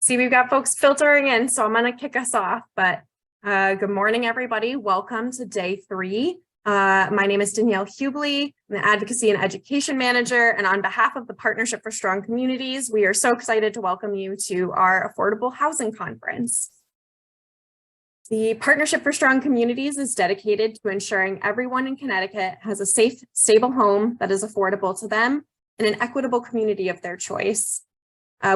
See, we've got folks filtering in, so I'm going to kick us off. But good morning, everybody. Welcome to day 3. My name is Danielle Hubley. I'm the Advocacy and Education Manager, and on behalf of the Partnership for Strong Communities, we are so excited to welcome you to our Affordable Housing Conference. The Partnership for Strong Communities is dedicated to ensuring everyone in Connecticut has a safe, stable home that is affordable to them in an equitable community of their choice.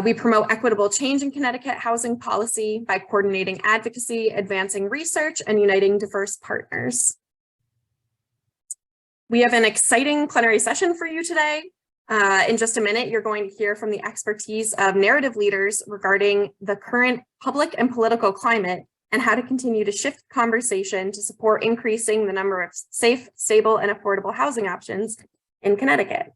We promote equitable change in Connecticut housing policy by coordinating advocacy, advancing research, and uniting diverse partners. We have an exciting plenary session for you today. In just a minute, you're going to hear from the expertise of narrative leaders regarding the current public and political climate and how to continue to shift conversation to support increasing the number of safe, stable, and affordable housing options in Connecticut.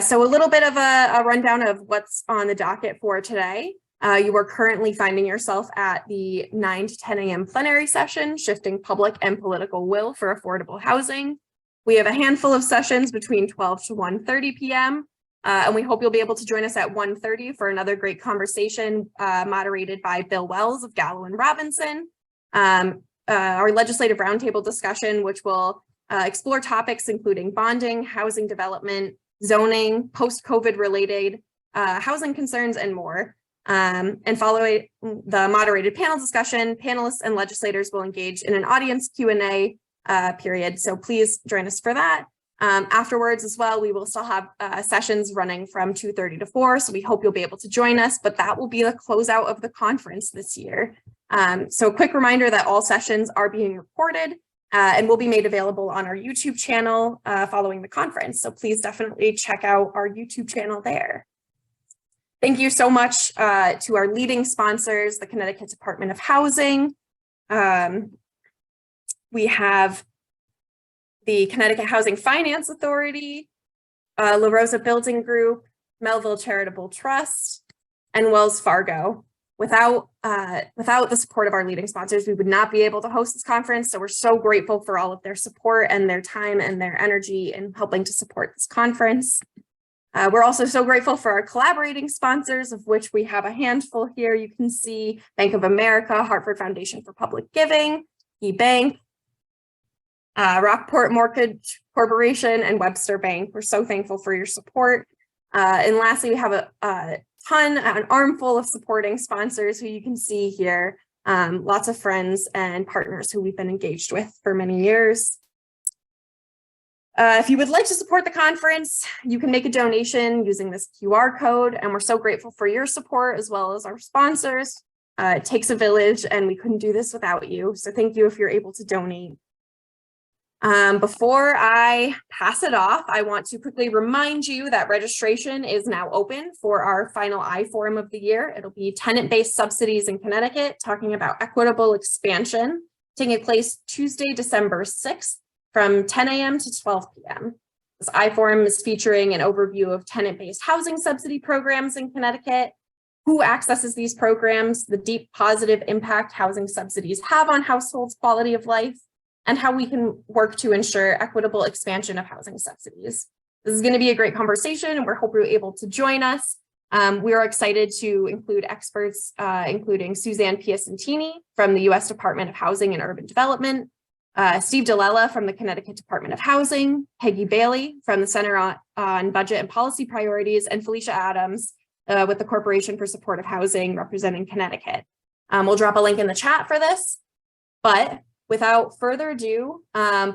So a little bit of a rundown of what's on the docket for today. You are currently finding yourself at the 9 to 10 a.m. plenary session, shifting public and political will for affordable housing. We have a handful of sessions between 12 to 1:30 p.m. And we hope you'll be able to join us at 1:30 for another great conversation moderated by Bill Wells of Gallo and Robinson. Our legislative roundtable discussion, which will explore topics including bonding, housing development, zoning, post-COVID related housing concerns, and more. And following the moderated panel discussion, panelists and legislators will engage in an audience Q&A period. So please join us for that. Afterwards as well, we will still have sessions running from 2:30 to 4. So we hope you'll be able to join us, but that will be the closeout of the conference this year. So a quick reminder that all sessions are being recorded and will be made available on our YouTube channel following the conference. So please definitely check out our YouTube channel there. Thank you so much to our leading sponsors, the Connecticut Department of Housing. We have the Connecticut Housing Finance Authority, La Rosa Building Group, Melville Charitable Trust, and Wells Fargo. Without the support of our leading sponsors, we would not be able to host this conference. So we're so grateful for all of their support and their time and their energy in helping to support this conference. We're also so grateful for our collaborating sponsors, of which we have a handful here. You can see Bank of America, Hartford Foundation for Public Giving, eBank, Rockport Mortgage Corporation, and Webster Bank. We're so thankful for your support. And lastly, we have an armful of supporting sponsors who you can see here. Lots of friends and partners who we've been engaged with for many years. If you would like to support the conference, you can make a donation using this QR code, and we're so grateful for your support as well as our sponsors. It takes a village, and we couldn't do this without you. So thank you if you're able to donate. Before I pass it off, I want to quickly remind you that registration is now open for our final I-Forum of the year. It'll be tenant-based subsidies in Connecticut, talking about equitable expansion, taking place Tuesday, December 6th from 10 a.m. to 12 p.m. This I-Forum is featuring an overview of tenant-based housing subsidy programs in Connecticut, who accesses these programs, the deep positive impact housing subsidies have on households' quality of life, and how we can work to ensure equitable expansion of housing subsidies. This is going to be a great conversation, and we hope you're able to join us. We are excited to include experts, including Suzanne Piacentini from the U.S. Department of Housing and Urban Development, Steve DeLella from the Connecticut Department of Housing, Peggy Bailey from the Center on Budget and Policy Priorities, and Felicia Adams with the Corporation for Supportive Housing representing Connecticut. We'll drop a link in the chat for this, but without further ado,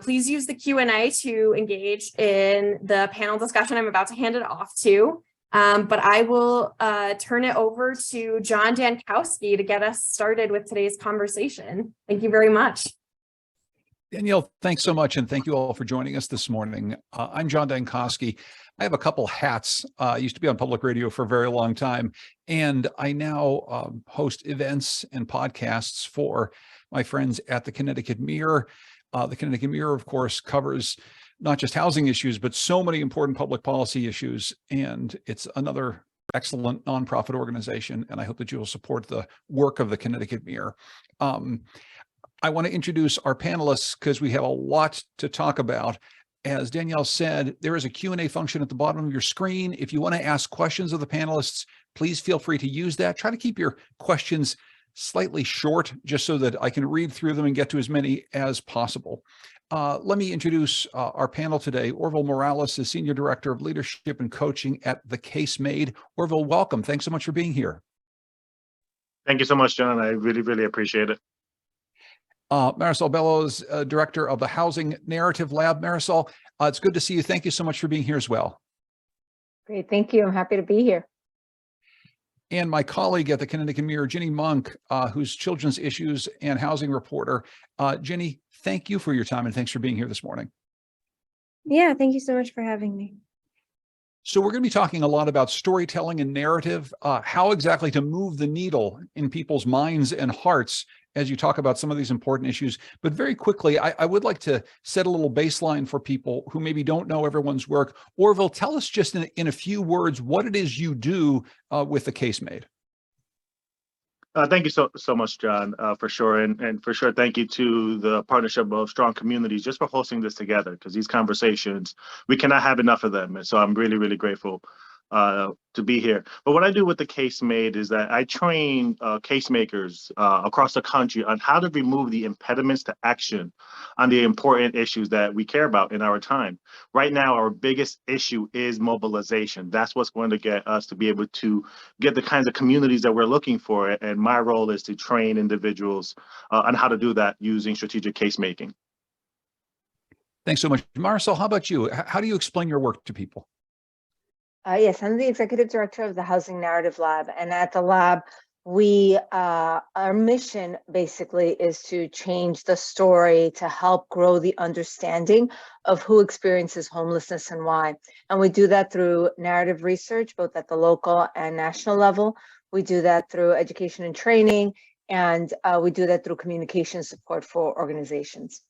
please use the Q&A to engage in the panel discussion I'm about to hand it off to. But I will turn it over to John Dankowski to get us started with today's conversation. Thank you very much. Danielle, thanks so much. And thank you all for joining us this morning. I'm John Dankowski. I have a couple hats. I used to be on public radio for a very long time, and I now host events and podcasts for my friends at the Connecticut Mirror. The Connecticut Mirror, of course, covers not just housing issues, but so many important public policy issues. And it's another excellent nonprofit organization. And I hope that you will support the work of the Connecticut Mirror. I want to introduce our panelists because we have a lot to talk about. as Danielle said, there is a Q&A function at the bottom of your screen. If you want to ask questions of the panelists, please feel free to use that. Try to keep your questions slightly short, just so that I can read through them and get to as many as possible. Let me introduce our panel today. Orville Morales is Senior Director of Leadership and Coaching at the CAHC. Orville, welcome. Thanks so much for being here. Thank you so much, John. I really, really appreciate it. Marisol Bellows, Director of the Housing Narrative Lab. Marisol, it's good to see you. Thank you so much for being here as well. Great, thank you. I'm happy to be here. And my colleague at the Connecticut Mirror, Ginny Monk, who's Children's Issues and Housing Reporter. Ginny, thank you for your time and thanks for being here this morning. Yeah, thank you so much for having me. So we're going to be talking a lot about storytelling and narrative, how exactly to move the needle in people's minds and hearts as you talk about some of these important issues. But very quickly, I would like to set a little baseline for people who maybe don't know everyone's work. Orville, tell us just in a few words what it is you do with the CAHC. Thank you so much, John, for sure. And for sure, thank you to the Partnership of Strong Communities just for hosting this together, because these conversations, we cannot have enough of them. And so I'm really, really grateful to be here. But what I do with the CAHC is that I train case makers across the country on how to remove the impediments to action on the important issues that we care about in our time. Right now, our biggest issue is mobilization. That's what's going to get us to be able to get the kinds of communities that we're looking for. And my role is to train individuals on how to do that using strategic case making. Thanks so much. Marisol, how about you? How do you explain your work to people? Yes, I'm the Executive Director of the Housing Narrative Lab. And at the lab, our mission basically is to change the story to help grow the understanding of who experiences homelessness and why. And we do that through narrative research, both at the local and national level. We do that through education and training, and we do that through communication support for organizations.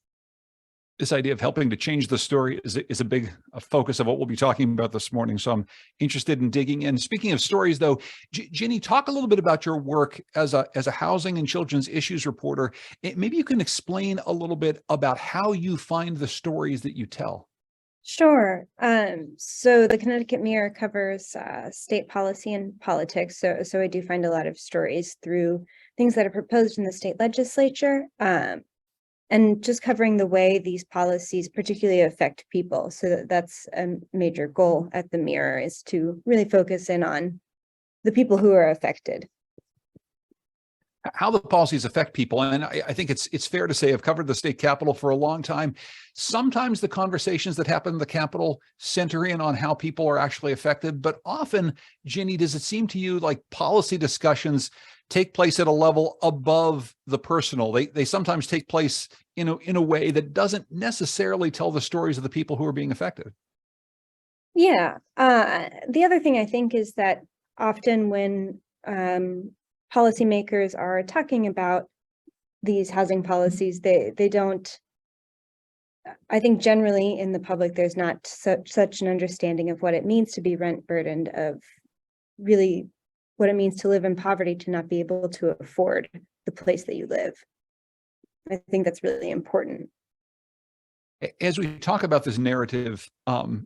This idea of helping to change the story is a big focus of what we'll be talking about this morning. So I'm interested in digging in. Speaking of stories, though, Ginny, talk a little bit about your work as a housing and children's issues reporter. Maybe you can explain a little bit about how you find the stories that you tell. Sure. So the Connecticut Mirror covers state policy and politics. So I do find a lot of stories through things that are proposed in the state legislature. And just covering the way these policies particularly affect people. So that's a major goal at the Mirror, is to really focus in on the people who are affected. How the policies affect people. And I think it's fair to say I've covered the state capitol for a long time. Sometimes the conversations that happen in the capitol center in on how people are actually affected. But often, Ginny, does it seem to you like policy discussions take place at a level above the personal? They sometimes take place in a way that doesn't necessarily tell the stories of the people who are being affected. Yeah. The other thing I think is that often when policymakers are talking about these housing policies, they don't, I think generally in the public, there's not such an understanding of what it means to be rent burdened, of really what it means to live in poverty, to not be able to afford the place that you live. I think that's really important. As we talk about this narrative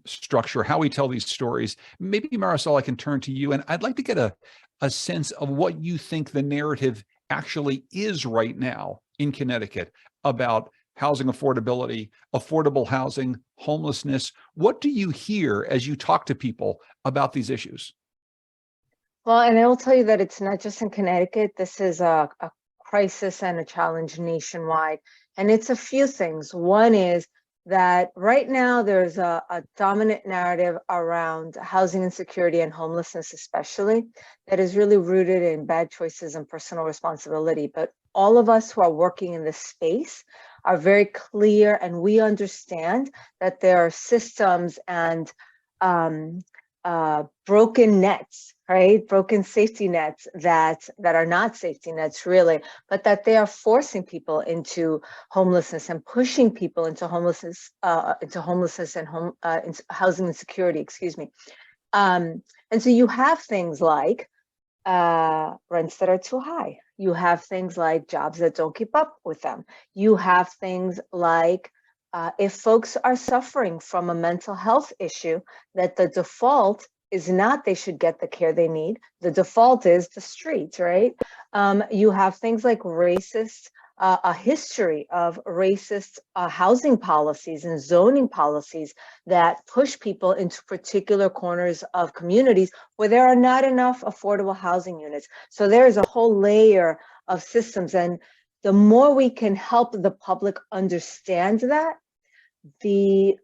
structure, how we tell these stories, maybe Marisol, I can turn to you, and I'd like to get a sense of what you think the narrative actually is right now in Connecticut about housing affordability, affordable housing, homelessness. What do you hear as you talk to people about these issues? Well, and I will tell you that it's not just in Connecticut. This is a crisis and a challenge nationwide. And it's a few things. One is that right now there's a dominant narrative around housing insecurity and homelessness, especially, that is really rooted in bad choices and personal responsibility. But all of us who are working in this space are very clear, and we understand that there are systems and broken nets, right? Broken safety nets that are not safety nets really, but that they are forcing people into homelessness and pushing people into homelessness and into housing insecurity, excuse me. And so you have things like rents that are too high. You have things like jobs that don't keep up with them. You have things like If folks are suffering from a mental health issue, that the default is not they should get the care they need. The default is the streets, right? You have things like racist, a history of racist housing policies and zoning policies that push people into particular corners of communities where there are not enough affordable housing units. So there is a whole layer of systems, and the more we can help the public understand that, the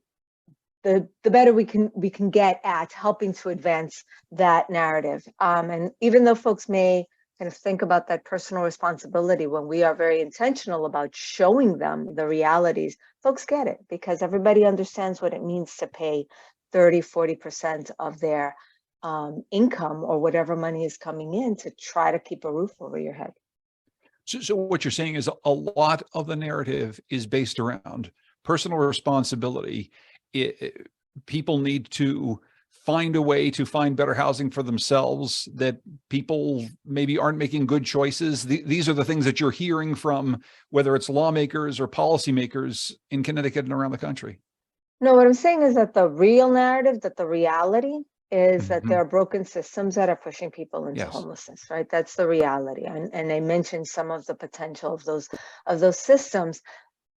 better we can get at helping to advance that narrative. And even though folks may kind of think about that personal responsibility, when we are very intentional about showing them the realities, folks get it because everybody understands what it means to pay 30-40% of their income or whatever money is coming in to try to keep a roof over your head. So what you're saying is a lot of the narrative is based around personal responsibility. People need to find a way to find better housing for themselves, that people maybe aren't making good choices. These are the things that you're hearing from, whether it's lawmakers or policymakers in Connecticut and around the country. No, what I'm saying is that the real narrative, that the reality is that there are broken systems that are pushing people into homelessness, right? That's the reality. And I mentioned some of the potential of those systems,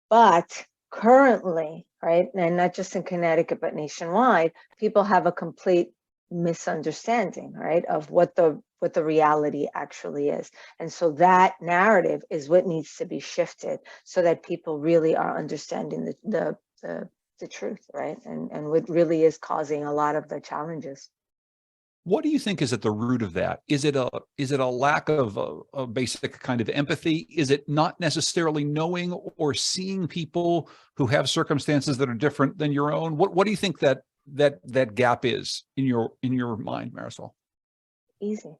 but currently, right, and not just in Connecticut, but nationwide, people have a complete misunderstanding, right, of what the reality actually is. And so that narrative is what needs to be shifted so that people really are understanding the truth, right, and what really is causing a lot of the challenges. What do you think is at the root of that? Is it a lack of a basic kind of empathy? Is it not necessarily knowing or seeing people who have circumstances that are different than your own? What do you think that gap is in your mind, Marisol? Easy.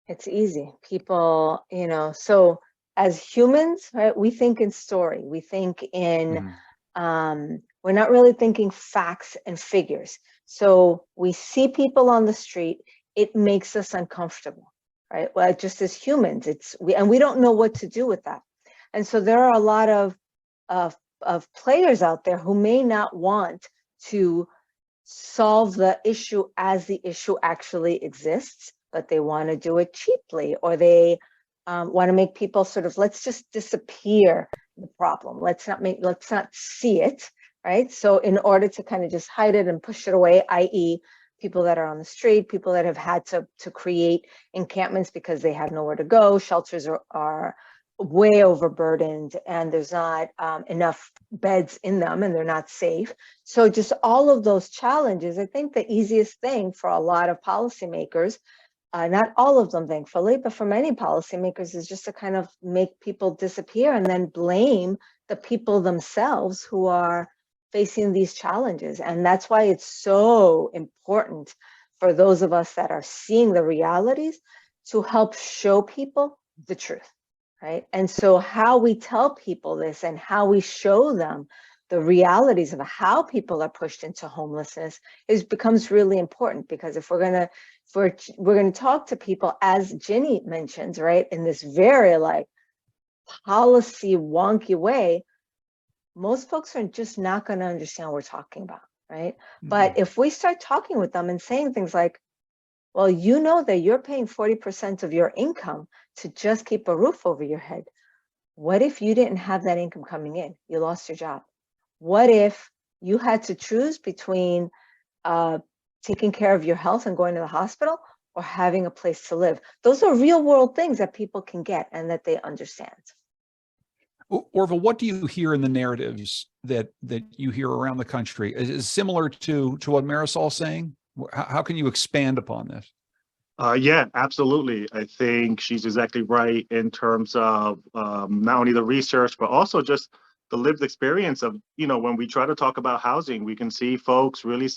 It's easy. People, so as humans, right, we think in story. We think in we're not really thinking facts and figures. So we see people on the street, it makes us uncomfortable, right? Well, just as humans, we don't know what to do with that. And so there are a lot of players out there who may not want to solve the issue as the issue actually exists, but they want to do it cheaply, or they want to make people sort of, let's just disappear the problem. Let's not see it, right? So in order to kind of just hide it and push it away, i.e. people that are on the street, people that have had to create encampments because they have nowhere to go, shelters are way overburdened and there's not enough beds in them and they're not safe. So just all of those challenges, I think the easiest thing for a lot of policymakers, not all of them, thankfully, but for many policymakers, is just to kind of make people disappear and then blame the people themselves who are facing these challenges. And that's why it's so important for those of us that are seeing the realities to help show people the truth, right? And so how we tell people this and how we show them the realities of how people are pushed into homelessness becomes really important, because if we're going to talk to people, as Ginny mentioned, right, in this very like policy wonky way, most folks are just not going to understand what we're talking about, right? But if we start talking with them and saying things like, well, you know that you're paying 40% of your income to just keep a roof over your head. What if you didn't have that income coming in? You lost your job. What if you had to choose between taking care of your health and going to the hospital or having a place to live? Those are real world things that people can get and that they understand. Orville, what do you hear in the narratives that you hear around the country? Is similar to what Marisol's saying? How can you expand upon this? Yeah, absolutely. I think she's exactly right in terms of not only the research, but also just the lived experience of, when we try to talk about housing, we can see folks really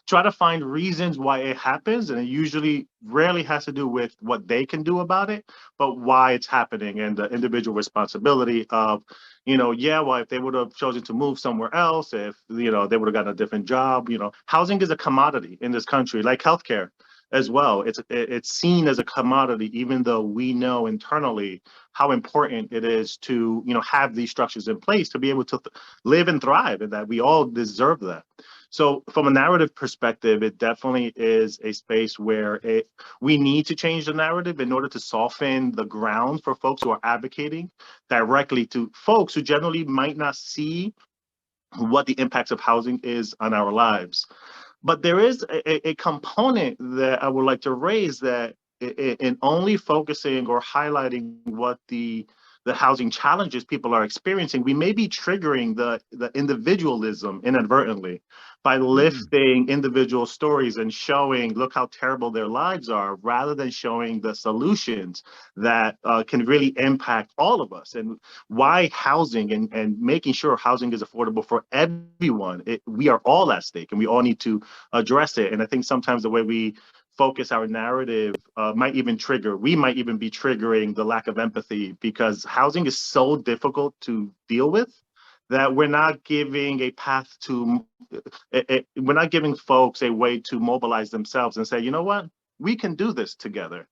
try to find reasons why it happens. And it usually rarely has to do with what they can do about it, but why it's happening and the individual responsibility of, well, if they would have chosen to move somewhere else, if, they would have gotten a different job, housing is a commodity in this country, like healthcare. as well. It's seen as a commodity, even though we know internally how important it is to, have these structures in place to be able to live and thrive, and that we all deserve that. So from a narrative perspective, it definitely is a space where we need to change the narrative in order to soften the ground for folks who are advocating directly to folks who generally might not see what the impacts of housing is on our lives. But there is a component that I would like to raise, that in only focusing or highlighting what the housing challenges people are experiencing, we may be triggering the individualism inadvertently by lifting individual stories and showing, look how terrible their lives are, rather than showing the solutions that can really impact all of us, and why housing and making sure housing is affordable for everyone. We are all at stake, and we all need to address it. And I think sometimes the way we focus our narrative might even we might even be triggering the lack of empathy, because housing is so difficult to deal with that we're not giving a path to, we're not giving folks a way to mobilize themselves and say, you know what, we can do this together.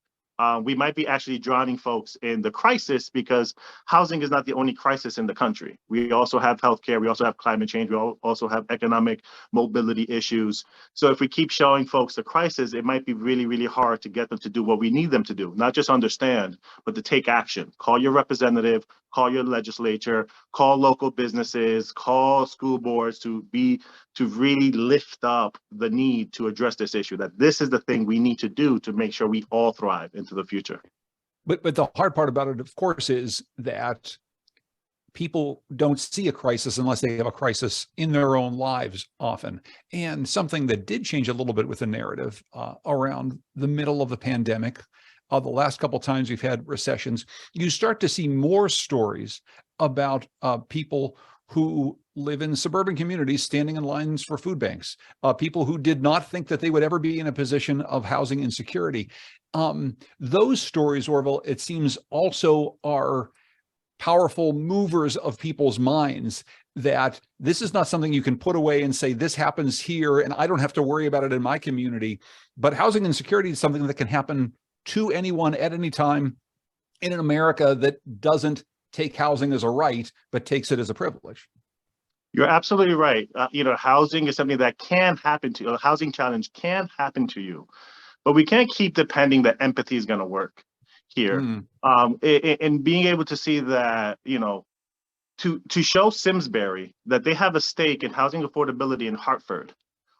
We might be actually drowning folks in the crisis, because housing is not the only crisis in the country. We also have healthcare, we also have climate change, we also have economic mobility issues. So if we keep showing folks the crisis, it might be really, really hard to get them to do what we need them to do, not just understand, but to take action. Call your representative, call your legislature, call local businesses, call school boards to really lift up the need to address this issue, that this is the thing we need to do to make sure we all thrive into the future. But the hard part about it, of course, is that people don't see a crisis unless they have a crisis in their own lives often. And something that did change a little bit with the narrative around the middle of the pandemic, the last couple of times we've had recessions, you start to see more stories about people who live in suburban communities standing in lines for food banks, people who did not think that they would ever be in a position of housing insecurity. Those stories, Orville, it seems also are powerful movers of people's minds, that this is not something you can put away and say, this happens here and I don't have to worry about it in my community. But housing insecurity is something that can happen to anyone at any time in an America that doesn't take housing as a right, but takes it as a privilege. You're absolutely right. Housing is something that can happen to you. A housing challenge can happen to you, but we can't keep depending that empathy is going to work here. And being able to see that, to show Simsbury that they have a stake in housing affordability in Hartford,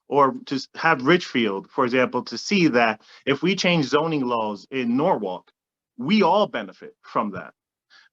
or to have Ridgefield, for example, to see that if we change zoning laws in Norwalk, we all benefit from that.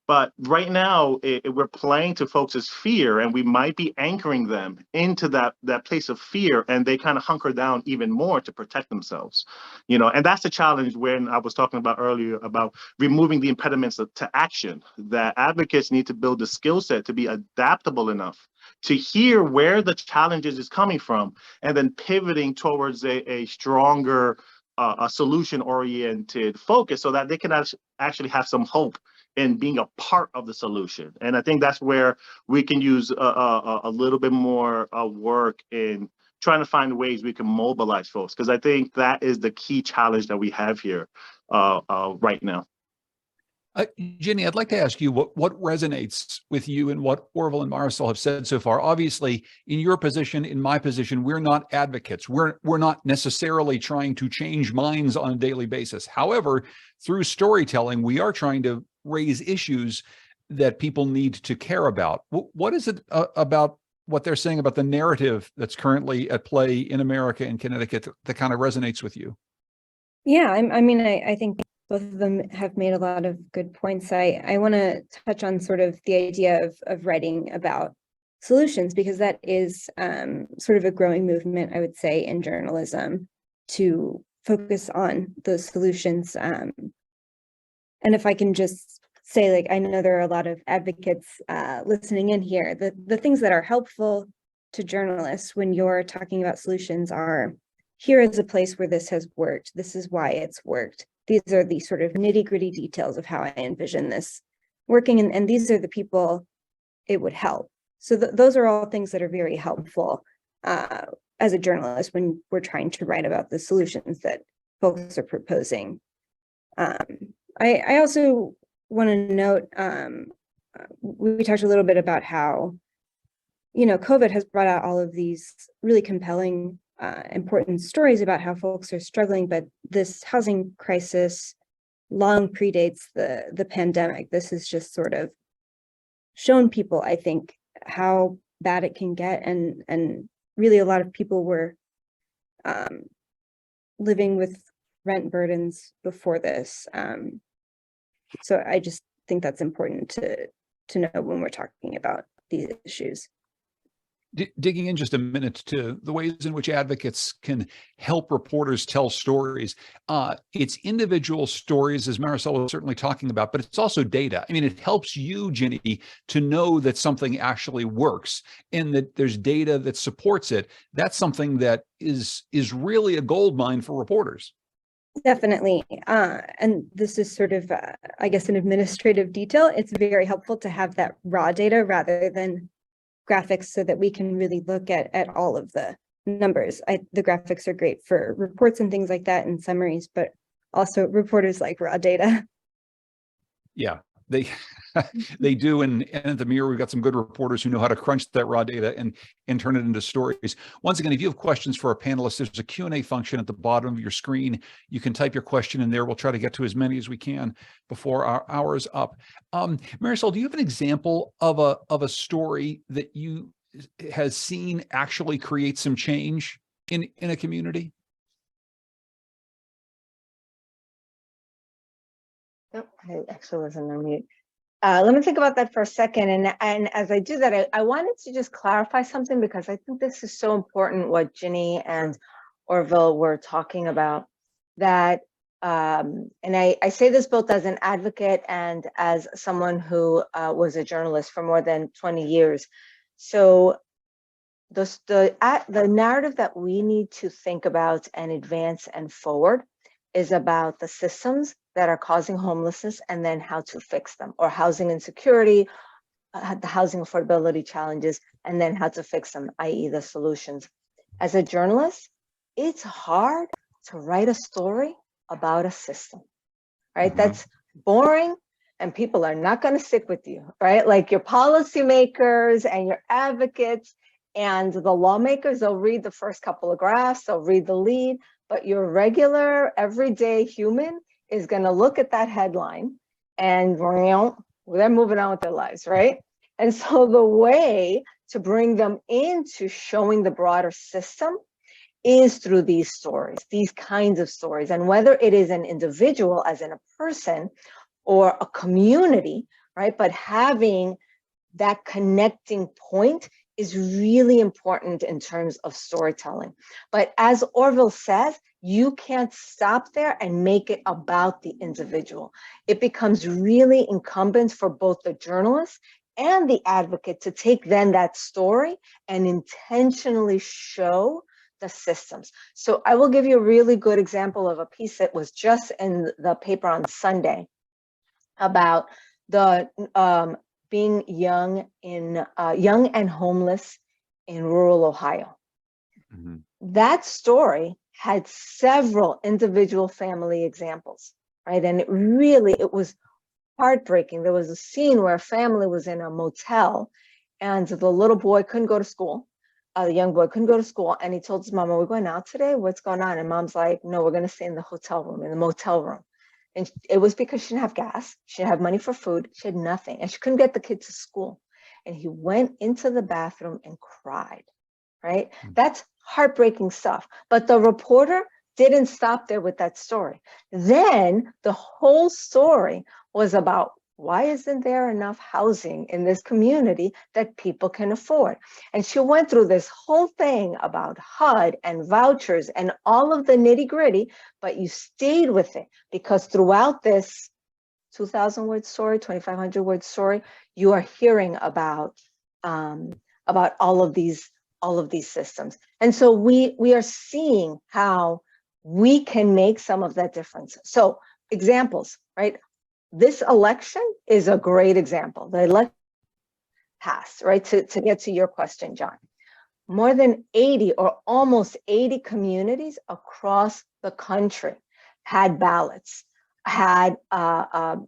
But right now, we're playing to folks' fear, and we might be anchoring them into that place of fear, and they kind of hunker down even more to protect themselves. And that's the challenge when I was talking about earlier about removing the impediments to action, that advocates need to build the skill set to be adaptable enough to hear where the challenges is coming from, and then pivoting towards a stronger, a solution-oriented focus, so that they can actually have some hope in being a part of the solution. And I think that's where we can use a little bit more work in trying to find ways we can mobilize folks, because I think that is the key challenge that we have here right now. Jenny, I'd like to ask you what resonates with you and what Orville and Marisol have said so far. Obviously, in your position, in my position, we're not advocates. We're not necessarily trying to change minds on a daily basis. However, through storytelling, we are trying to raise issues that people need to care about. What is it about what they're saying about the narrative that's currently at play in America and Connecticut that kind of resonates with you? Yeah, I think both of them have made a lot of good points. I want to touch on sort of the idea of writing about solutions, because that is sort of a growing movement, I would say, in journalism, to focus on those solutions. And if I can just say, like, I know there are a lot of advocates listening in here, the things that are helpful to journalists when you're talking about solutions are, here is a place where this has worked. This is why it's worked. These are the sort of nitty-gritty details of how I envision this working. And these are the people it would help. So those are all things that are very helpful as a journalist when we're trying to write about the solutions that folks are proposing. I also want to note, we talked a little bit about how, COVID has brought out all of these really compelling, important stories about how folks are struggling, but this housing crisis long predates the pandemic. This has just sort of shown people, I think, how bad it can get, and really a lot of people were living with rent burdens before this. So I just think that's important to know when we're talking about these issues. Digging in just a minute to the ways in which advocates can help reporters tell stories. It's individual stories, as Marisol was certainly talking about, but it's also data. I mean, it helps you, Ginny, to know that something actually works and that there's data that supports it. That's something that is really a gold mine for reporters. Definitely. And this is sort of, I guess, an administrative detail. It's very helpful to have that raw data rather than graphics, so that we can really look at all of the numbers. The graphics are great for reports and things like that and summaries, but also reporters like raw data. Yeah, they do. And at the Mirror, we've got some good reporters who know how to crunch that raw data and turn it into stories. Once again, if you have questions for our panelists, there's a Q&A function at the bottom of your screen. You can type your question in there. We'll try to get to as many as we can before our hour's up. Marisol, do you have an example of a story that you has seen actually create some change in a community? Oh, I actually wasn't on mute. Let me think about that for a second. And as I do that, I wanted to just clarify something, because I think this is so important, what Ginny and Orville were talking about, that, and I say this both as an advocate and as someone who was a journalist for more than 20 years. So the narrative that we need to think about and advance and forward is about the systems that are causing homelessness and then how to fix them, or housing insecurity, the housing affordability challenges, and then how to fix them, i.e. the solutions. As a journalist, it's hard to write a story about a system, right? Mm-hmm. That's boring, and people are not going to stick with you, right? Like your policymakers and your advocates and the lawmakers, they'll read the first couple of graphs, they'll read the lead, but your regular, everyday human is going to look at that headline and they're moving on with their lives, right? And so the way to bring them into showing the broader system is through these stories, these kinds of stories. And whether it is an individual, as in a person, or a community, right? But having that connecting point is really important in terms of storytelling. But as Orville says, you can't stop there and make it about the individual. It becomes really incumbent for both the journalist and the advocate to take then that story and intentionally show the systems. So I will give you a really good example of a piece that was just in the paper on Sunday about the being young and homeless in rural Ohio. Mm-hmm. That story had several individual family examples, right? And it was heartbreaking. There was a scene where a family was in a motel and the little boy couldn't go to school. The young boy couldn't go to school, and he told his mom, "Are we going out today? What's going on?" And mom's like, "No, we're going to stay in the hotel room, in the motel room." And it was because she didn't have gas, she didn't have money for food, she had nothing, and she couldn't get the kid to school. And he went into the bathroom and cried, right? Mm-hmm. That's heartbreaking stuff. But the reporter didn't stop there with that story. Then the whole story was about, why isn't there enough housing in this community that people can afford? And she went through this whole thing about HUD and vouchers and all of the nitty-gritty, but you stayed with it because throughout this 2,000-word story, 2,500-word story, you are hearing about all of these systems. And so we are seeing how we can make some of that difference. So examples, right? This election is a great example. The election passed, right? To get to your question, John. More than 80 or almost 80 communities across the country had ballots, had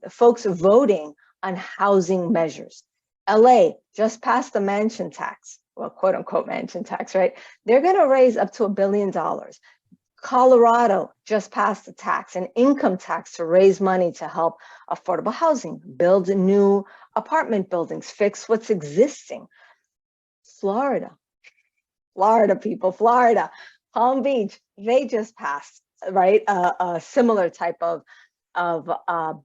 folks voting on housing measures. LA just passed the mansion tax, well, quote unquote mansion tax, right? They're going to raise up to $1 billion. Colorado just passed a tax, an income tax, to raise money to help affordable housing, build new apartment buildings, fix what's existing. Florida, people, Florida, Palm Beach, they just passed, right, a similar type of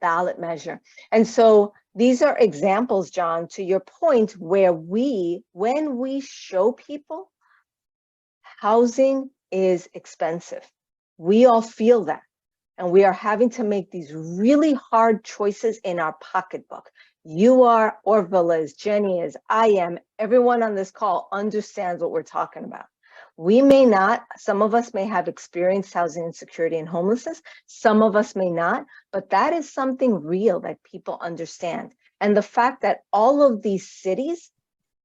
ballot measure. And so these are examples, John, to your point, where when we show people housing is expensive, we all feel that. And we are having to make these really hard choices in our pocketbook. You are, Orville is, Jenny is, I am, everyone on this call understands what we're talking about. We may not, some of us may have experienced housing insecurity and homelessness, some of us may not, but that is something real that people understand. And the fact that all of these cities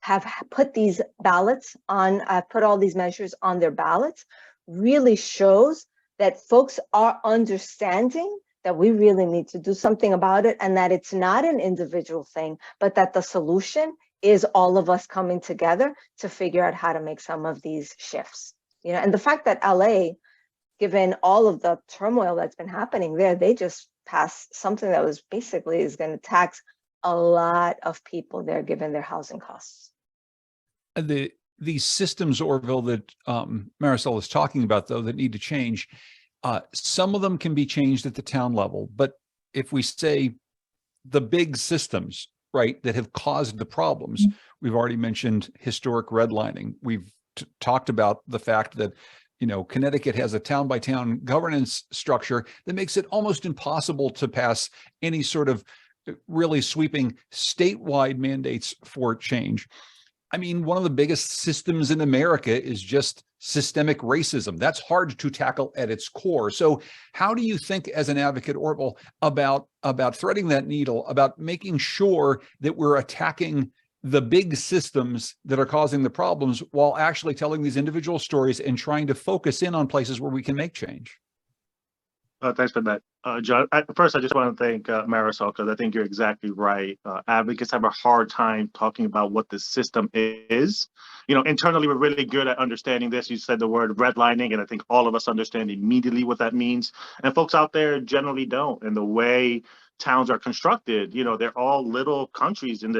have put these ballots on, put all these measures on their ballots, really shows that folks are understanding that we really need to do something about it, and that it's not an individual thing, but that the solution is all of us coming together to figure out how to make some of these shifts. You know, and the fact that LA, given all of the turmoil that's been happening there, they just passed something that was basically is going to tax a lot of people there, given their housing costs. These systems, Orville, that Marisol is talking about, though, that need to change, some of them can be changed at the town level. But if we say the big systems, right, that have caused the problems, we've already mentioned historic redlining. We've talked about the fact that, you know, Connecticut has a town-by-town governance structure that makes it almost impossible to pass any sort of really sweeping statewide mandates for change. I mean, one of the biggest systems in America is just systemic racism. That's hard to tackle at its core. So how do you think, as an advocate, Orville, about threading that needle, about making sure that we're attacking the big systems that are causing the problems while actually telling these individual stories and trying to focus in on places where we can make change? Thanks for that, John. First, I just want to thank Marisol, because I think you're exactly right. Advocates have a hard time talking about what the system is. You know, internally, we're really good at understanding this. You said the word redlining, and I think all of us understand immediately what that means. And folks out there generally don't. And the way towns are constructed, you know, they're all little countries in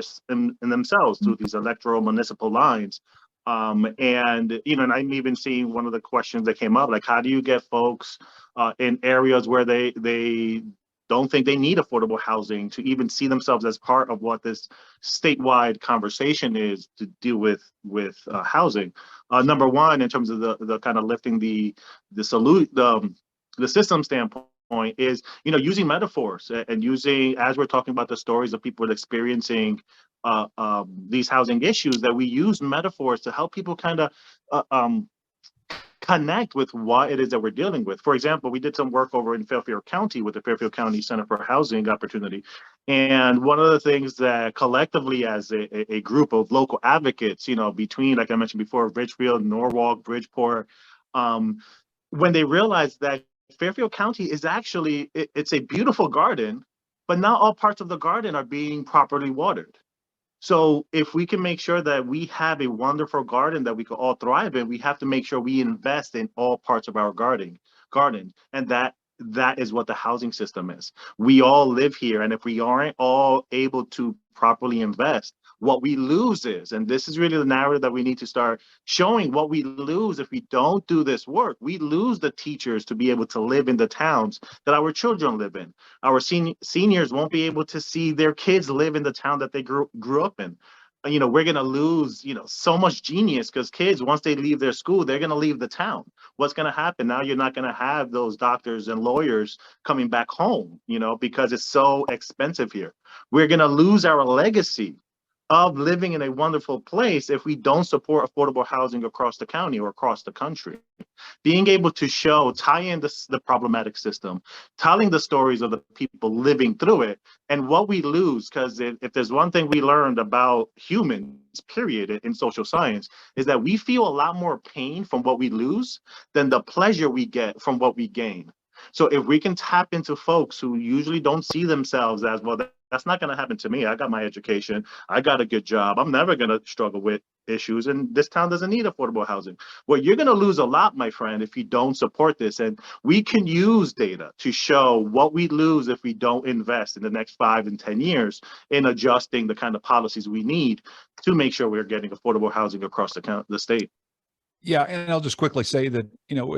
themselves through these electoral municipal lines. And, you know, and I'm even seeing one of the questions that came up, like, how do you get folks in areas where they don't think they need affordable housing to even see themselves as part of what this statewide conversation is to deal with housing? Number one, in terms of the kind of lifting the system standpoint, is, you know, using metaphors and using, as we're talking about the stories of people experiencing these housing issues, that we use metaphors to help people kind of connect with what it is that we're dealing with. For example, we did some work over in Fairfield County with the Fairfield County Center for Housing Opportunity. And one of the things that collectively, as a group of local advocates, you know, between, like I mentioned before, Ridgefield, Norwalk, Bridgeport, when they realized that Fairfield County is actually, it's a beautiful garden, but not all parts of the garden are being properly watered. So if we can make sure that we have a wonderful garden that we can all thrive in, we have to make sure we invest in all parts of our garden. And that is what the housing system is. We all live here. And if we aren't all able to properly invest, what we lose is, and this is really the narrative that we need to start showing, what we lose if we don't do this work. We lose the teachers to be able to live in the towns that our children live in. Our seniors won't be able to see their kids live in the town that they grew up in. You know, we're going to lose, you know, so much genius, because kids, once they leave their school, they're going to leave the town. What's going to happen? Now you're not going to have those doctors and lawyers coming back home, you know, because it's so expensive here. We're going to lose our legacy of living in a wonderful place if we don't support affordable housing across the county or across the country. Being able to tie in the problematic system, telling the stories of the people living through it, and what we lose, because if there's one thing we learned about humans, period, in social science, is that we feel a lot more pain from what we lose than the pleasure we get from what we gain. So if we can tap into folks who usually don't see themselves as, well, that's not going to happen to me. I got my education. I got a good job. I'm never going to struggle with issues. And this town doesn't need affordable housing. Well, you're going to lose a lot, my friend, if you don't support this. And we can use data to show what we lose if we don't invest in the next 5 and 10 years in adjusting the kind of policies we need to make sure we're getting affordable housing across the state. Yeah, and I'll just quickly say that,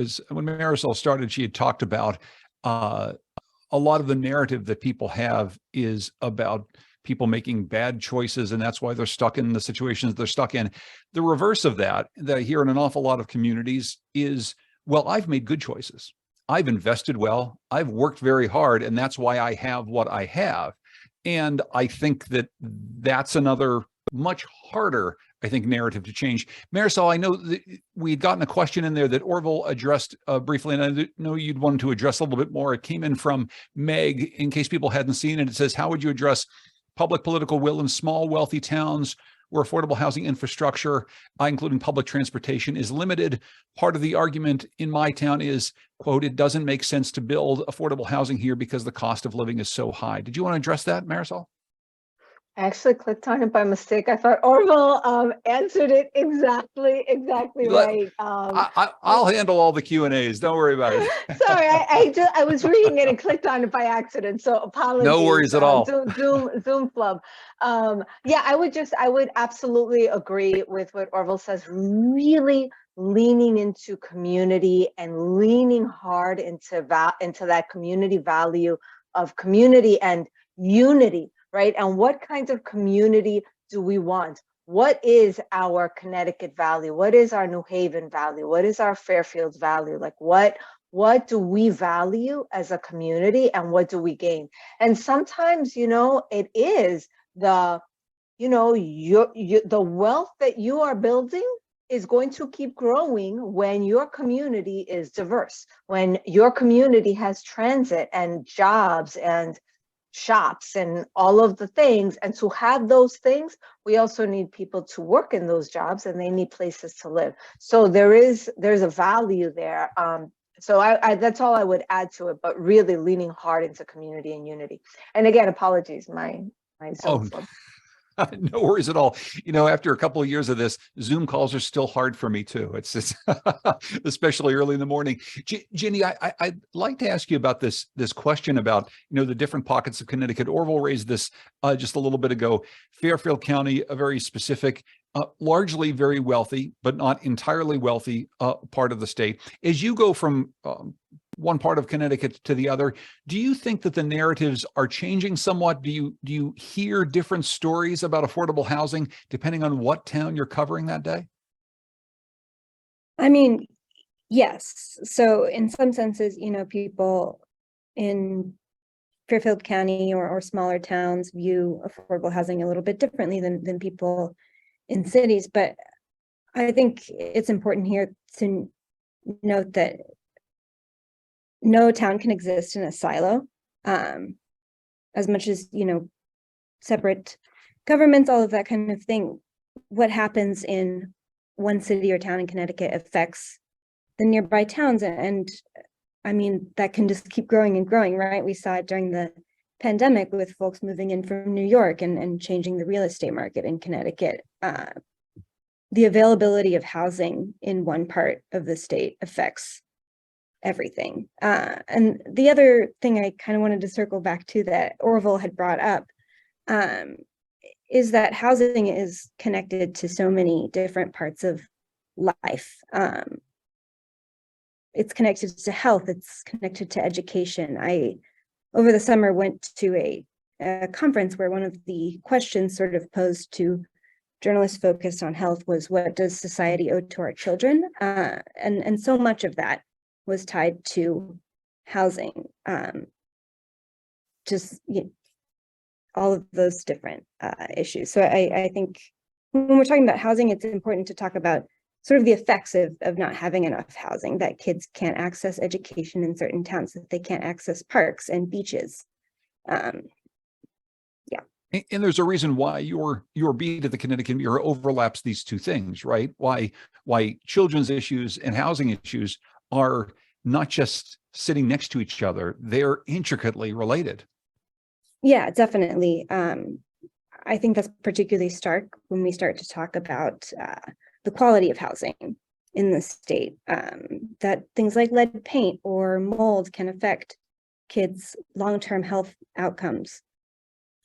as when Marisol started, she had talked about a lot of the narrative that people have is about people making bad choices, and that's why they're stuck in the situations they're stuck in. The reverse of that I hear in an awful lot of communities is, well, I've made good choices. I've invested well. I've worked very hard, and that's why I have what I have. And I think that that's another much harder, I think, narrative to change. Marisol, I know that we'd gotten a question in there that Orville addressed briefly, and I know you'd wanted to address a little bit more. It came in from Meg, in case people hadn't seen it. It says, how would you address public political will in small, wealthy towns where affordable housing infrastructure, including public transportation, is limited? Part of the argument in my town is, quote, it doesn't make sense to build affordable housing here because the cost of living is so high. Did you want to address that, Marisol? I actually clicked on it by mistake. I thought Orville answered it exactly right. I'll handle all the Q&As. Don't worry about it. Sorry, I was reading it and clicked on it by accident. So apologies. No worries at all. Zoom flub. Yeah, I would absolutely agree with what Orville says. Really leaning into community and leaning hard into that community value of community and unity. Right? And what kinds of community do we want? What is our Connecticut value? What is our New Haven value? What is our Fairfield value? Like what do we value as a community, and what do we gain? And sometimes, it is the wealth that you are building is going to keep growing when your community is diverse, when your community has transit and jobs and shops and all of the things. And to have those things, we also need people to work in those jobs, and they need places to live. So there's a value there. So I that's all I would add to it, but really leaning hard into community and unity. And again, apologies, my Zoom flub. No worries at all. After a couple of years of this, Zoom calls are still hard for me too. It's especially early in the morning. Ginny, I'd like to ask you about this question about, the different pockets of Connecticut. Orville raised this just a little bit ago. Fairfield County, a very specific, largely very wealthy, but not entirely wealthy part of the state. As you go from one part of Connecticut to the other, do you think that the narratives are changing somewhat? Do you hear different stories about affordable housing depending on what town you're covering that day? I mean, yes. So in some senses, people in Fairfield County or smaller towns view affordable housing a little bit differently than people in cities. But I think it's important here to note that no town can exist in a silo. As much as, separate governments, all of that kind of thing. What happens in one city or town in Connecticut affects the nearby towns. And I mean, that can just keep growing and growing, right? We saw it during the pandemic with folks moving in from New York and changing the real estate market in Connecticut. The availability of housing in one part of the state affects everything. And the other thing I kind of wanted to circle back to that Orville had brought up is that housing is connected to so many different parts of life. It's connected to health, it's connected to education. I, over the summer, went to a conference where one of the questions sort of posed to journalists focused on health was, what does society owe to our children? And so much of that was tied to housing, all of those different issues. So I think when we're talking about housing, it's important to talk about sort of the effects of not having enough housing, that kids can't access education in certain towns, that they can't access parks and beaches. And there's a reason why your beat at the Connecticut Mirror overlaps these two things, right? Why children's issues and housing issues are not just sitting next to each other, they're intricately related. Yeah, definitely. I think that's particularly stark when we start to talk about the quality of housing in the state, that things like lead paint or mold can affect kids' long-term health outcomes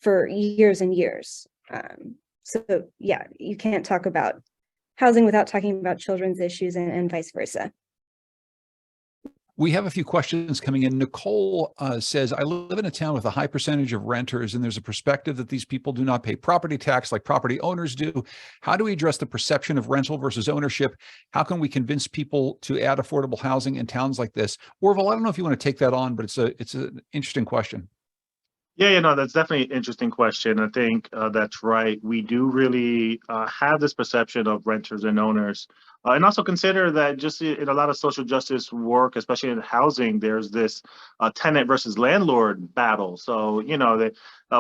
for years and years. So yeah, you can't talk about housing without talking about children's issues and vice versa. We have a few questions coming in. Nicole says, I live in a town with a high percentage of renters, and there's a perspective that these people do not pay property tax like property owners do. How do we address the perception of rental versus ownership? How can we convince people to add affordable housing in towns like this? Orville, I don't know if you want to take that on, but it's an interesting question. Yeah, that's definitely an interesting question. I think that's right. We do really have this perception of renters and owners. And also consider that just in a lot of social justice work, especially in housing, there's this tenant versus landlord battle. So,